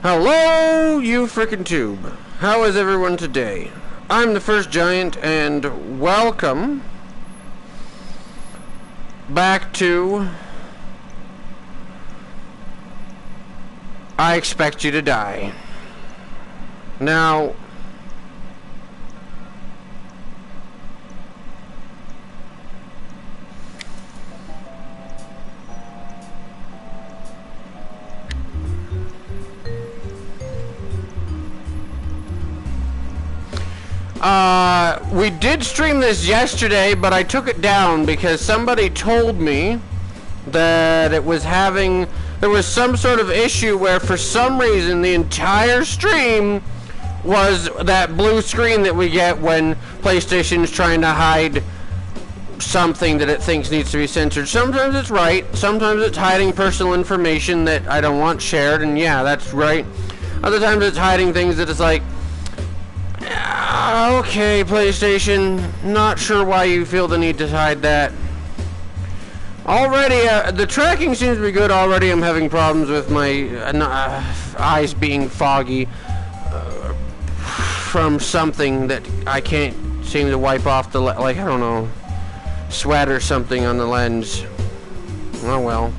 Hello, you frickin' tube. How is everyone today? I'm the First Giant, and welcome back to I Expect You to Die. Now, we did stream this yesterday, but I took it down because somebody told me that it was there was some sort of issue where for some reason the entire stream was that blue screen that we get when PlayStation's trying to hide something that it thinks needs to be censored. Sometimes it's right, sometimes it's hiding personal information that I don't want shared, and yeah, that's right. Other times it's hiding things that it's like, okay, PlayStation, not sure why you feel the need to hide that. Already, the tracking seems to be good. Already I'm having problems with my eyes being foggy from something that I can't seem to wipe off the, like, I don't know, sweat or something on the lens. Oh well.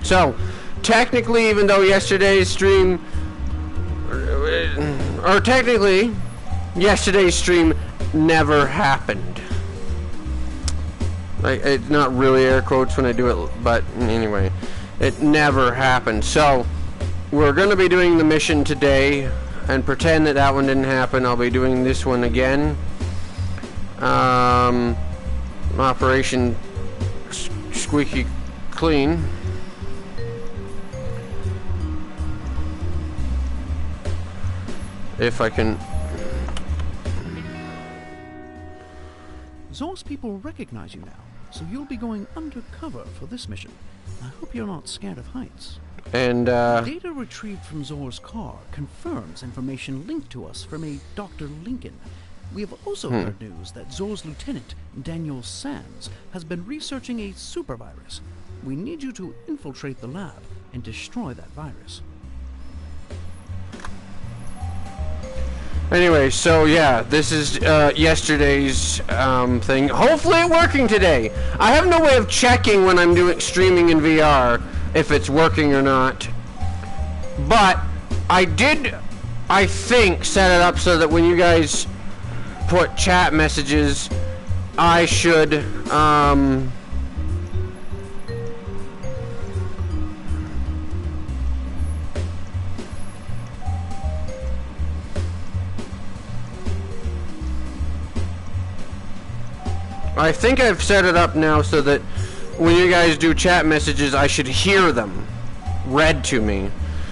So, technically, even though yesterday's stream, or technically, yesterday's stream never happened. Like, it's not really air quotes when I do it, but anyway, it never happened. So, we're going to be doing the mission today, and pretend that that one didn't happen. I'll be doing this one again. Operation Squeaky Clean. If I can... Zor's people recognize you now, so you'll be going undercover for this mission. I hope you're not scared of heights. And, data retrieved from Zor's car confirms information linked to us from a Dr. Lincoln. We have also heard news that Zor's lieutenant, Daniel Sands, has been researching a super virus. We need you to infiltrate the lab and destroy that virus. Anyway, so yeah, this is yesterday's thing. Hopefully it's working today. I have no way of checking when I'm doing streaming in VR if it's working or not. But I did, I think, set it up so that when you guys put chat messages, I should I think I've set it up now so that when you guys do chat messages, I should hear them read to me.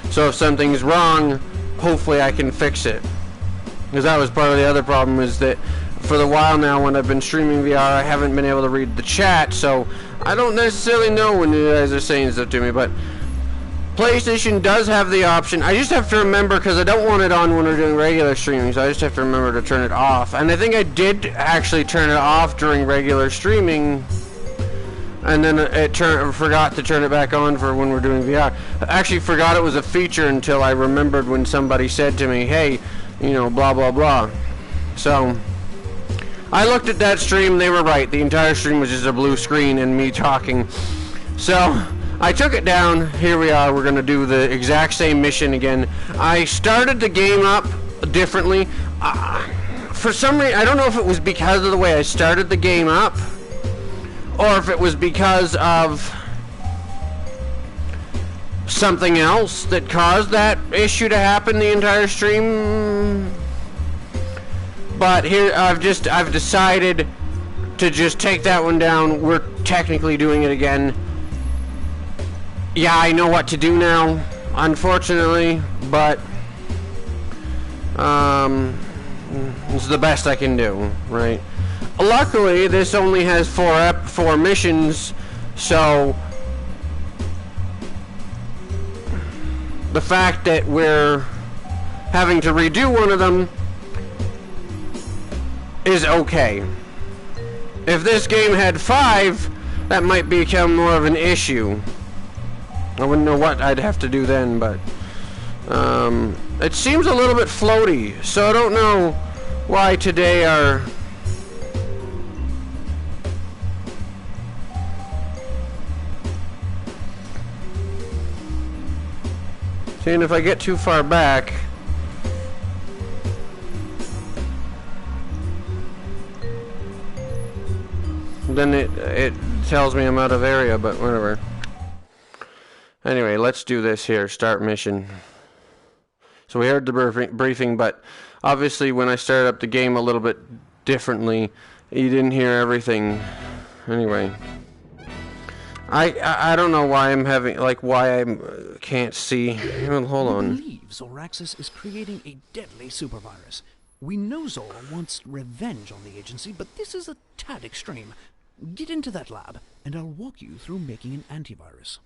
So if something's wrong, hopefully I can fix it. Because that was part of the other problem, is that for the while now when I've been streaming VR, I haven't been able to read the chat, so I don't necessarily know when you guys are saying stuff to me, but PlayStation does have the option. I just have to remember, because I don't want it on when we're doing regular streaming, so I just have to remember to turn it off. And I think I did actually turn it off during regular streaming, and then forgot to turn it back on for when we're doing VR. I actually forgot it was a feature until I remembered when somebody said to me, hey, you know, blah blah blah. So I looked at that stream, they were right. The entire stream was just a blue screen and me talking. So I took it down. Here we are. We're going to do the exact same mission again. I started the game up differently. For some reason, I don't know if it was because of the way I started the game up, or if it was because of something else that caused that issue to happen the entire stream. But here, I've decided to just take that one down. We're technically doing it again. Yeah, I know what to do now, unfortunately, but it's the best I can do, right? Luckily, this only has four missions, so the fact that we're having to redo one of them is okay. If this game had 5, that might become more of an issue. I wouldn't know what I'd have to do then, but It seems a little bit floaty, so I don't know why today our... Seeing if I get too far back... Then it tells me I'm out of area, but whatever. Anyway, let's do this here. Start mission. So we heard the briefing, but obviously when I started up the game a little bit differently, you didn't hear everything. Anyway, I don't know why I'm having, like, why I can't see. Hold on. We believe Zoraxis is creating a deadly supervirus. We know Zora wants revenge on the agency, but this is a tad extreme. Get into that lab, and I'll walk you through making an antivirus.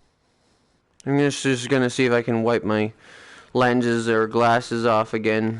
I'm just gonna see if I can wipe my lenses or glasses off again.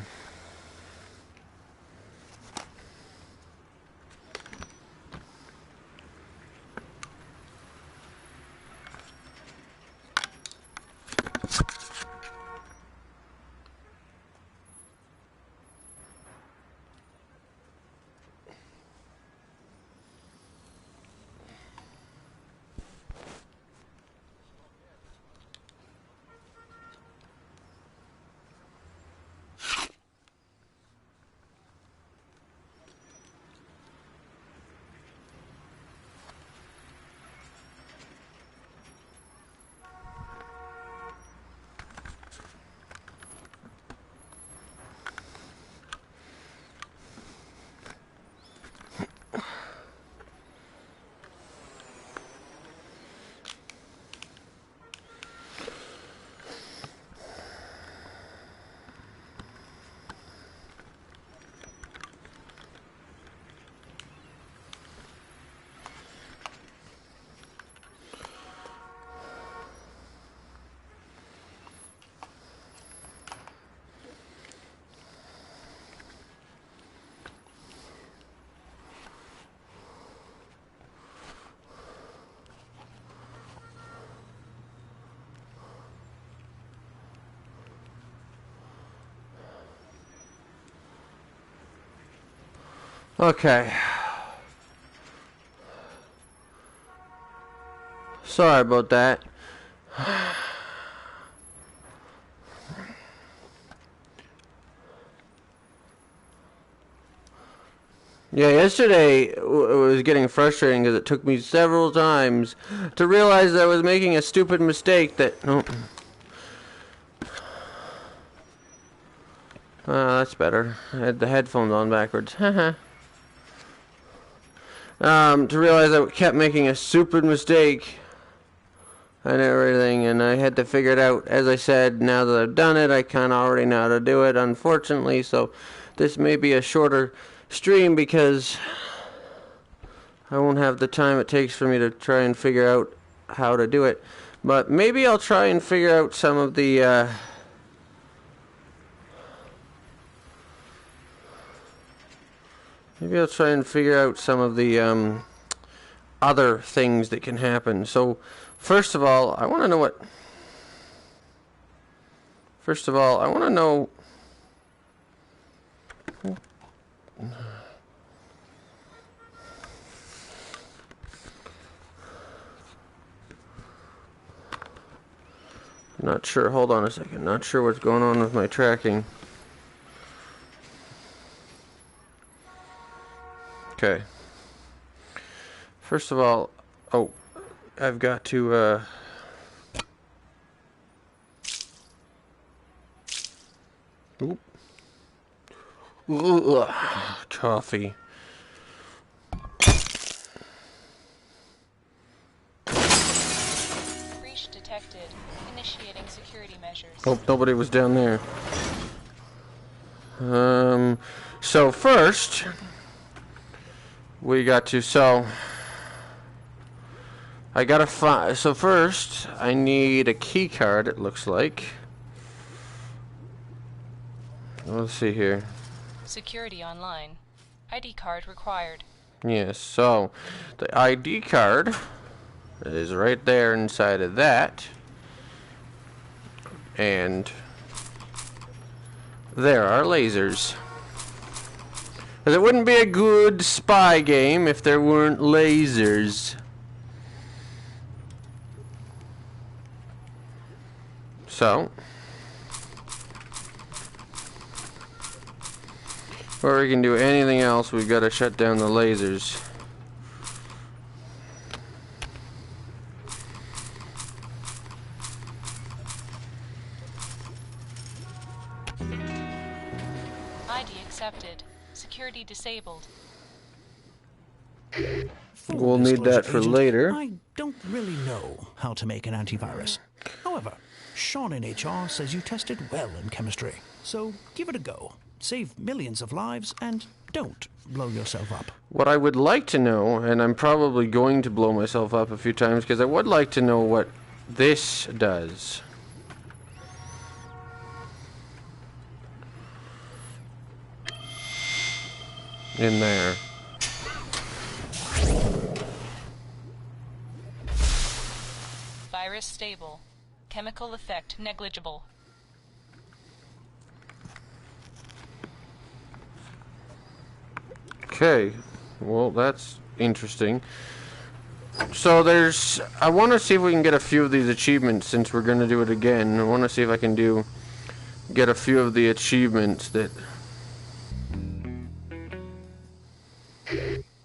Okay. Sorry about that. Yeah, yesterday it was getting frustrating because it took me several times to realize that I was making a stupid mistake that... Oh. That's better. I had the headphones on backwards. Haha. To realize I kept making a stupid mistake and everything, and I had to figure it out. As I said, now that I've done it, I kind of already know how to do it, unfortunately, so this may be a shorter stream because I won't have the time it takes for me to try and figure out how to do it. But maybe I'll try and figure out some of the maybe I'll try and figure out some of the other things that can happen. So, first of all, I want to know what... First of all, I want to know... Not sure. Hold on a second. Not sure what's going on with my tracking. Okay. First of all, oh, I've got to, oop. Ugh, coffee. Breach detected. Initiating security measures. Hope nobody was down there. So first... We got to, I gotta find, so first, I need a key card, it looks like. Let's see here. Security online. ID card required. Yes, so, the ID card is right there inside of that. And There are lasers. Because it wouldn't be a good spy game if there weren't lasers. So, before we can do anything else, we've got to shut down the lasers. ID accepted. Security disabled. Full We'll need that disclosure, for Agent, later. I don't really know how to make an antivirus. However, Sean in HR says you tested well in chemistry. So give it a go. Save millions of lives and don't blow yourself up. What I would like to know, and I'm probably going to blow myself up a few times, because I would like to know what this does. In there. Virus stable. Chemical effect negligible. Okay, well that's interesting. So I want to see if we can get a few of these achievements since we're going to do it again. I want to see if I can get a few of the achievements that...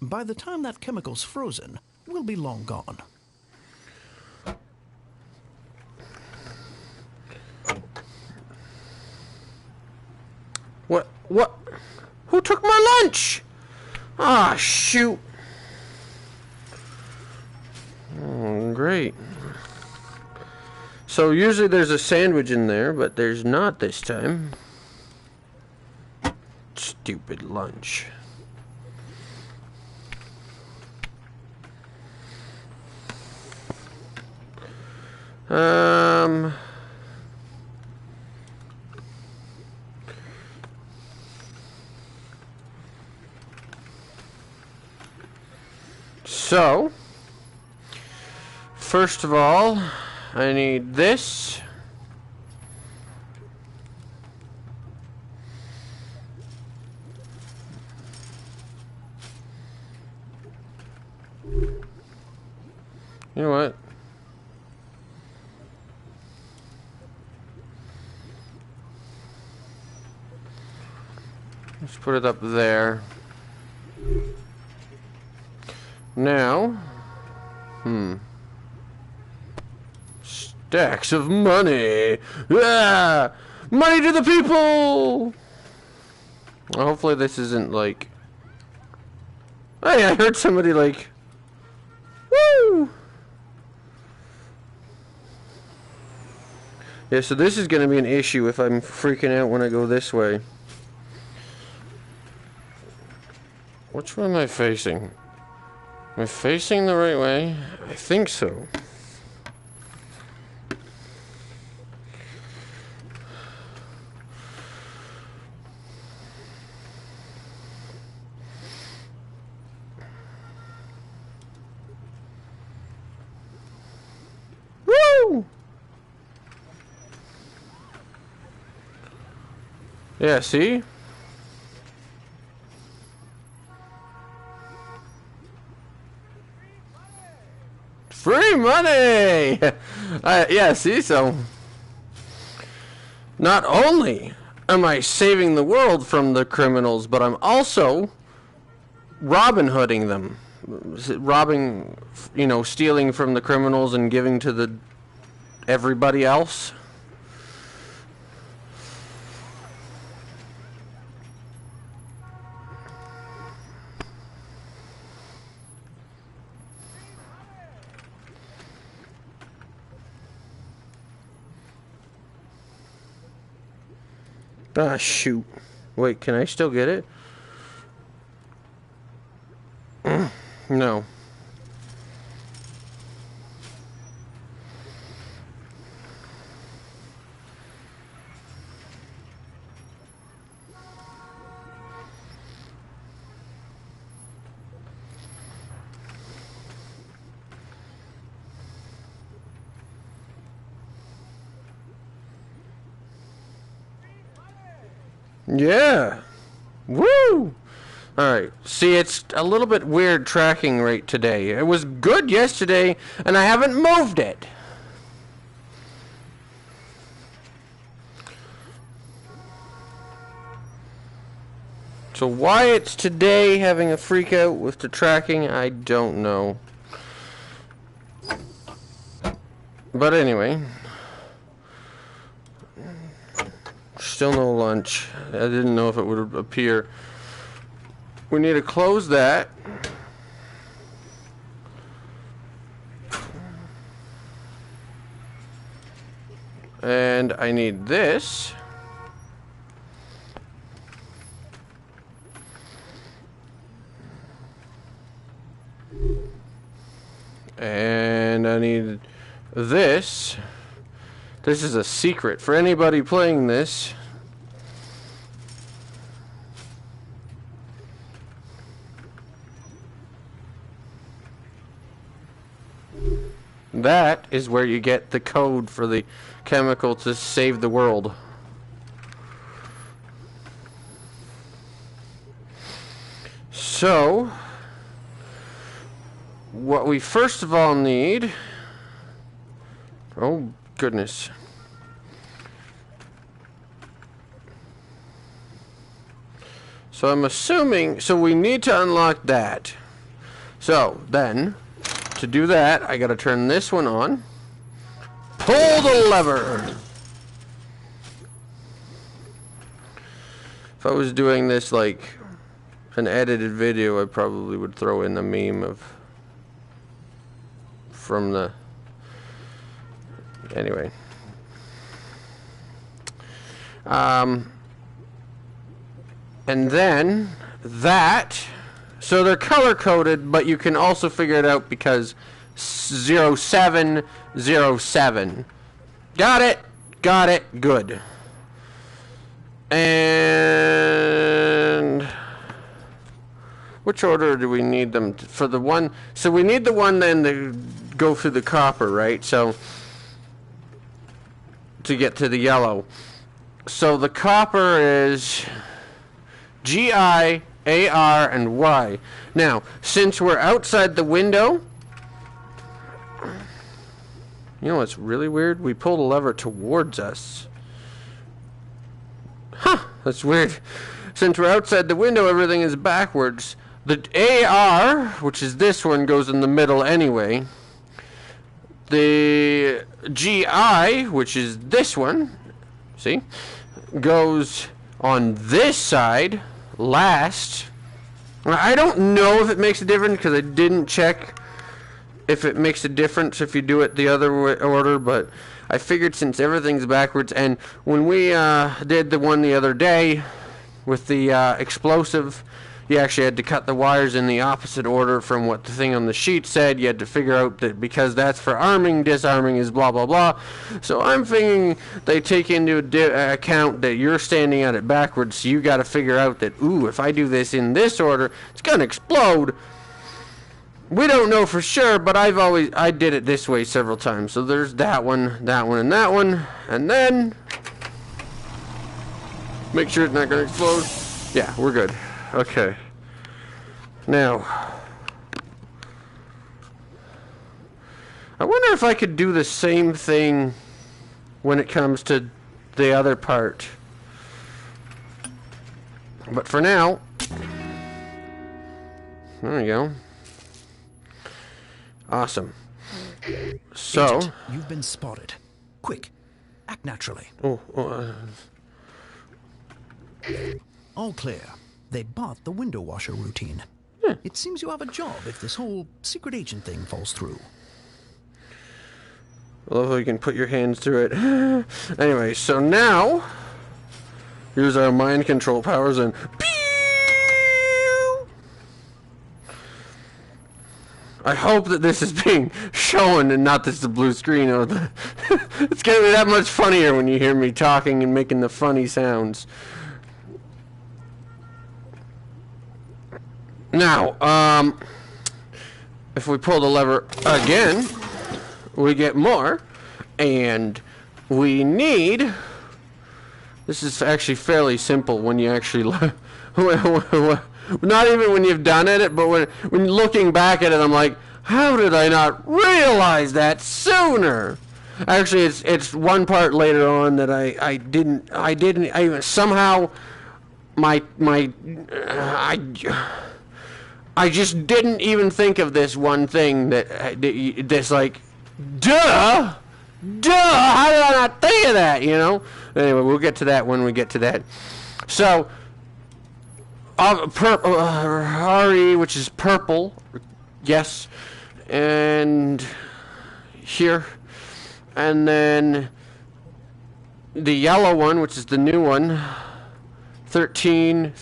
By the time that chemical's frozen, we'll be long gone. What? Who took my lunch? Ah, shoot. Oh, great. So usually there's a sandwich in there, but there's not this time. Stupid lunch. So, first of all, I need this. You know what? Let's put it up there. Now, stacks of money. Ah! Money to the people. Well, hopefully this isn't like... Hey, I heard somebody like... Woo! Yeah, so this is going to be an issue if I'm freaking out when I go this way. Which way am I facing? Am I facing the right way? I think so. Woo! Yeah, see? Free money! Yeah, see, so... Not only am I saving the world from the criminals, but I'm also Robin Hooding them. Robbing, you know, stealing from the criminals and giving to the everybody else. Ah, shoot. Wait, can I still get it? No. Yeah. Woo! Alright. See, it's a little bit weird tracking rate today. It was good yesterday, and I haven't moved it. So why it's today having a freak out with the tracking, I don't know. But anyway. Still no lunch. I didn't know if it would appear. We need to close that. And I need this. And I need this. This is a secret for anybody playing this. That is where you get the code for the chemical to save the world. So, what we first of all need... Oh, goodness. So I'm assuming... So we need to unlock that. So, then... To do that, I gotta turn this one on. Pull the lever! If I was doing this like an edited video, I probably would throw in the meme of from the anyway. And then that, so they're color coded, but you can also figure it out because 0707. Got it, good. And which order do we need them to, for the one? So we need the one then to go through the copper, right? So to get to the yellow. So the copper is G, I, A, R, and Y. Now, since we're outside the window, you know what's really weird? We pulled a lever towards us. Huh, that's weird. Since we're outside the window, everything is backwards. The AR, which is this one, goes in the middle anyway. The GI, which is this one, see, goes on this side last. I don't know if it makes a difference because I didn't check if it makes a difference if you do it the other order, but I figured since everything's backwards, and when we did the one the other day with the explosive, you actually had to cut the wires in the opposite order from what the thing on the sheet said. You had to figure out that because that's for arming, disarming is blah blah blah. So I'm thinking they take into account that you're standing at it backwards, so you got to figure out that, ooh, if I do this in this order, it's gonna explode. We don't know for sure, but I did it this way several times. So there's that one, and that one, and then make sure it's not gonna explode. Yeah, we're good. Okay. Now, I wonder if I could do the same thing when it comes to the other part. But for now, there we go. Awesome. So, Agent, you've been spotted. Quick, act naturally. All clear. They bought the window washer routine. Yeah. It seems you have a job if this whole secret agent thing falls through. I love how you can put your hands through it. Anyway, so now, here's our mind control powers and I hope that this is being shown and not just the blue screen. It's gonna be that much funnier when you hear me talking and making the funny sounds. Now, if we pull the lever again, we get more, and we need This is actually fairly simple when you actually not even when you've done it, but when looking back at it, I'm like, how did I not realize that sooner? Actually, it's one part later on that I somehow I just didn't even think of this one thing this like, duh, how did I not think of that, you know? Anyway, we'll get to that when we get to that. So, Ari, which is purple, yes, and here, and then the yellow one, which is the new one, 13,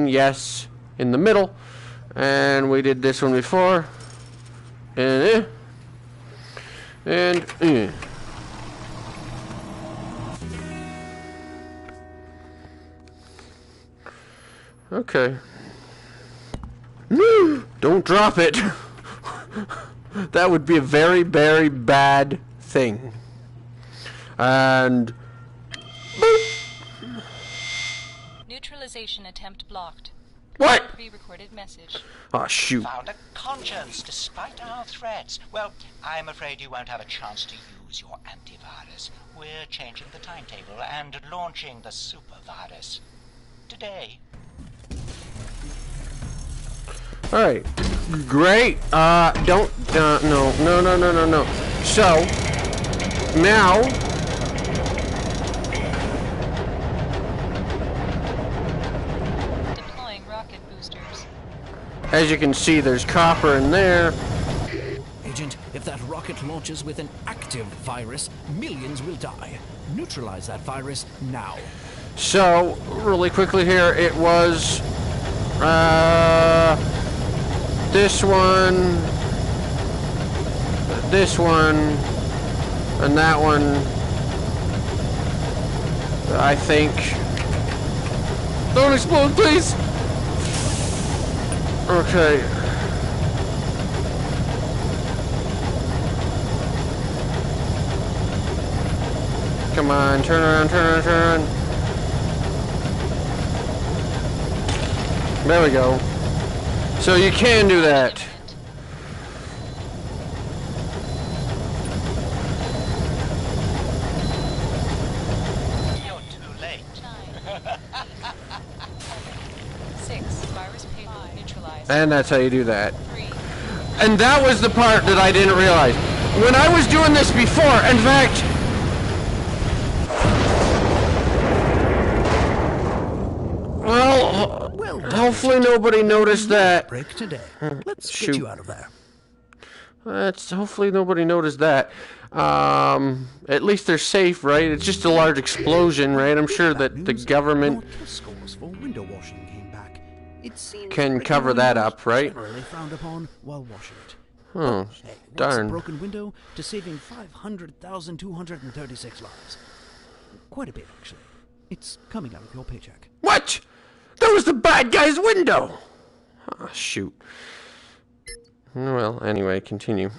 yes, in the middle, and we did this one before, and okay. Don't drop it. That would be a very, very bad thing. And boop. Neutralization attempt blocked. What? Pre-recorded message. Oh, shoot. Found a conscience despite our threats. Well, I'm afraid you won't have a chance to use your antivirus. We're changing the timetable and launching the supervirus today. Alright. Great. No. So, now, Deploying rocket boosters. as you can see, there's copper in there. Agent, if that rocket launches with an active virus, millions will die. Neutralize that virus now. So, really quickly here, it was, this one, and that one, I think. Don't explode, please! Okay. Come on, turn around. There we go. So you can do that. You're too late. 6. Virus payload neutralized. And that's how you do that. 3. And that was the part that I didn't realize. When I was doing this before, in fact, well, hopefully nobody noticed that. Break today. Let's Shoot. get you out of there. Hopefully nobody noticed that. At least they're safe, right? It's just a large explosion, right? I'm sure that the government More test scores for window washing came back. It seems can cover that up, right? generally frowned upon while washing it. Oh, Hey, what's a darn. broken window to saving 500,236 lives? Quite a bit, actually. It's coming out of your paycheck. What? That was the bad guy's window! Oh, shoot. Well, anyway, continue.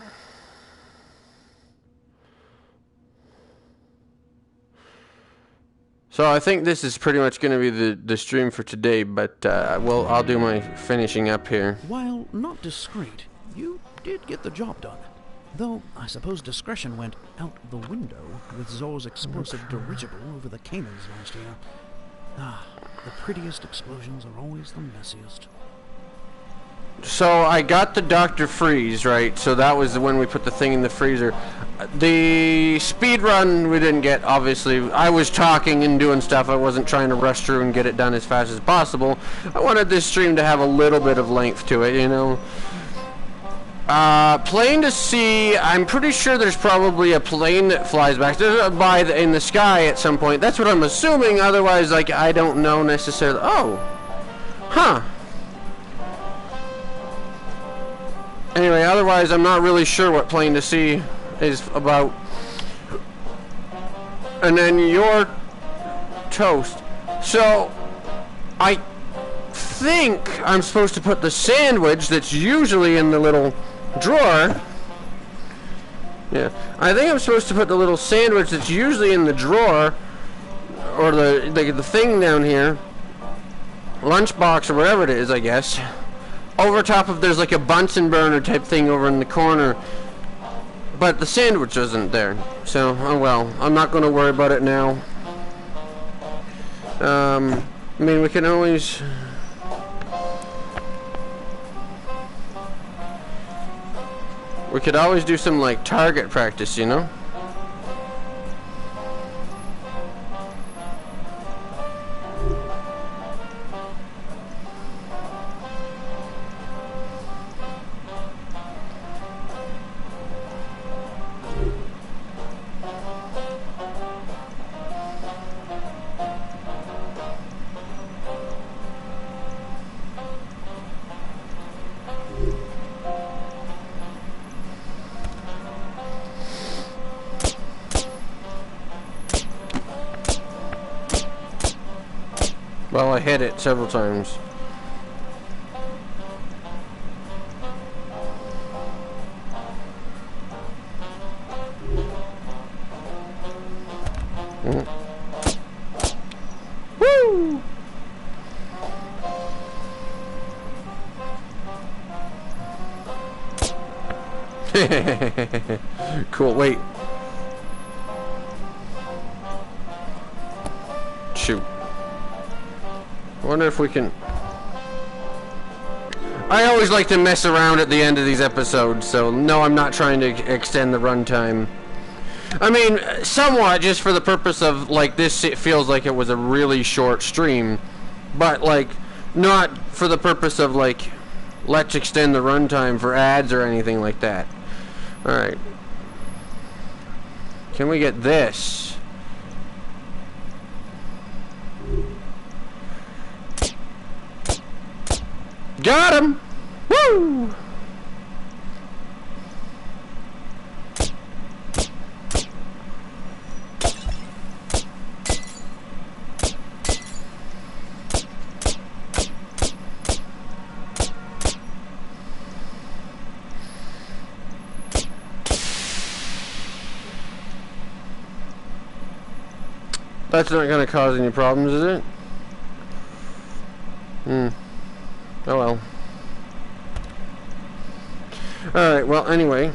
So I think this is pretty much going to be the stream for today, but well, I'll do my finishing up here. While not discreet, you did get the job done. Though, I suppose discretion went out the window with Zor's explosive dirigible over the Caymans last year. Ah, the prettiest explosions are always the messiest. So I got the Dr. Freeze, right? So that was when we put the thing in the freezer. The speed run we didn't get, obviously. I was talking and doing stuff. I wasn't trying to rush through and get it done as fast as possible. I wanted this stream to have a little bit of length to it, you know. Plane to sea. I'm pretty sure there's probably a plane that flies back in the sky at some point. That's what I'm assuming. Otherwise, like, I don't know necessarily. Oh. Huh. Anyway, otherwise, I'm not really sure what plane to sea is about. And then your toast. So, I think I'm supposed to put the sandwich that's usually in the little drawer. Yeah, I think I'm supposed to put the little sandwich that's usually in the drawer or the thing down here, lunchbox or whatever it is, I guess. Over top of there's like a Bunsen burner type thing over in the corner, but the sandwich isn't there. So, oh well, I'm not going to worry about it now. I mean, we can always... We could always do some, like, target practice, you know? Well, I hit it several times. Woo! Cool, wait. Shoot. I wonder if we can... I always like to mess around at the end of these episodes, so no, I'm not trying to extend the runtime. I mean, somewhat, just for the purpose of, like, this, it feels like it was a really short stream, but, like, not for the purpose of, like, let's extend the runtime for ads or anything like that. Alright. Can we get this? Got him! Woo! That's not going to cause any problems, is it? Oh well. Alright, well, anyway.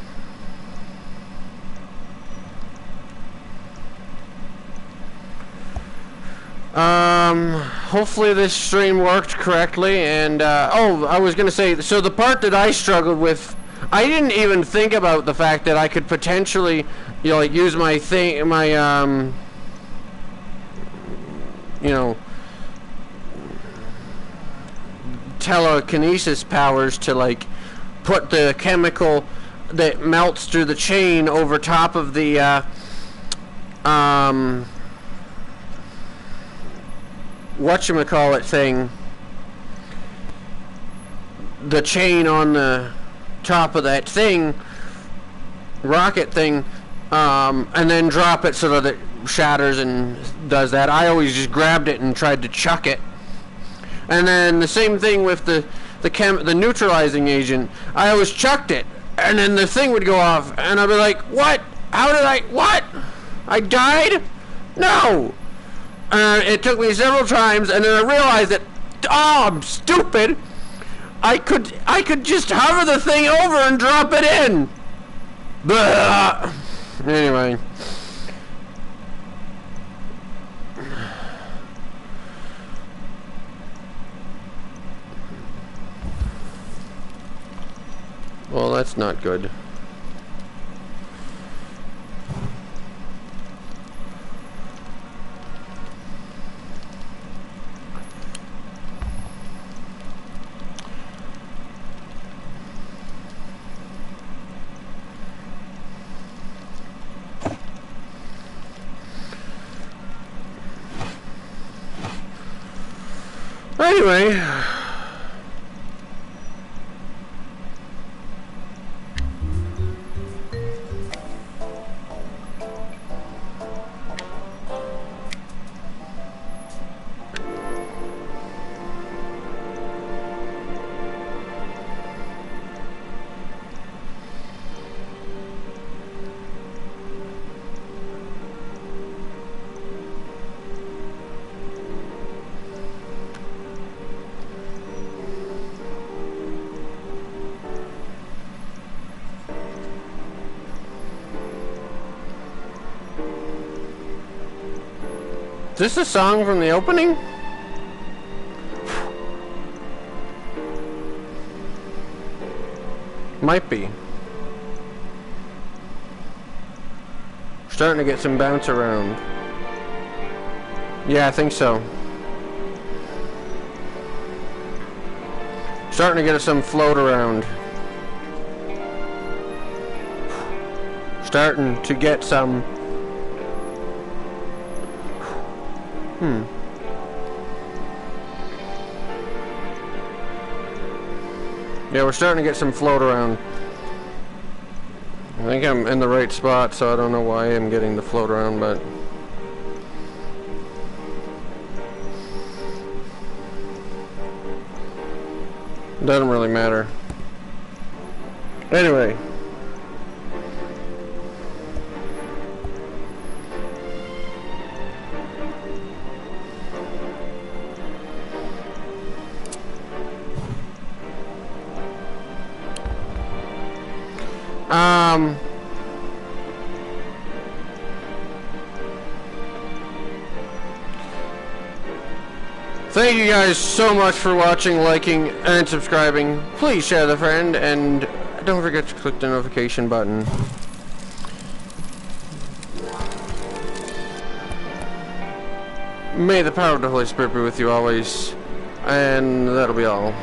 Hopefully this stream worked correctly, and, oh, I was gonna say, so the part that I struggled with, I didn't even think about the fact that I could potentially, you know, like, use my thing, my, you know, telekinesis powers to, like, put the chemical that melts through the chain over top of the whatchamacallit thing, the chain on the top of that thing, rocket thing, and then drop it so that it shatters and does that. I always just grabbed it and tried to chuck it. And then the same thing with the neutralizing agent. I always chucked it, and then the thing would go off, and I'd be like, what? How did I, what? I died? No! It took me several times, and then I realized that, oh, I'm stupid! I could just hover the thing over and drop it in! Blah. Anyway. Well, that's not good. Anyway. this a song from the opening? Might be. Starting to get some bounce around. Yeah, I think so. Starting to get some float around. Starting to get some... Yeah, we're starting to get some float around. I think I'm in the right spot, so I don't know why I'm getting the float around, but... Doesn't really matter. Anyway. Thank you guys so much for watching, liking, and subscribing. Please share with a friend, and don't forget to click the notification button. May the power of the Holy Spirit be with you always, and that'll be all.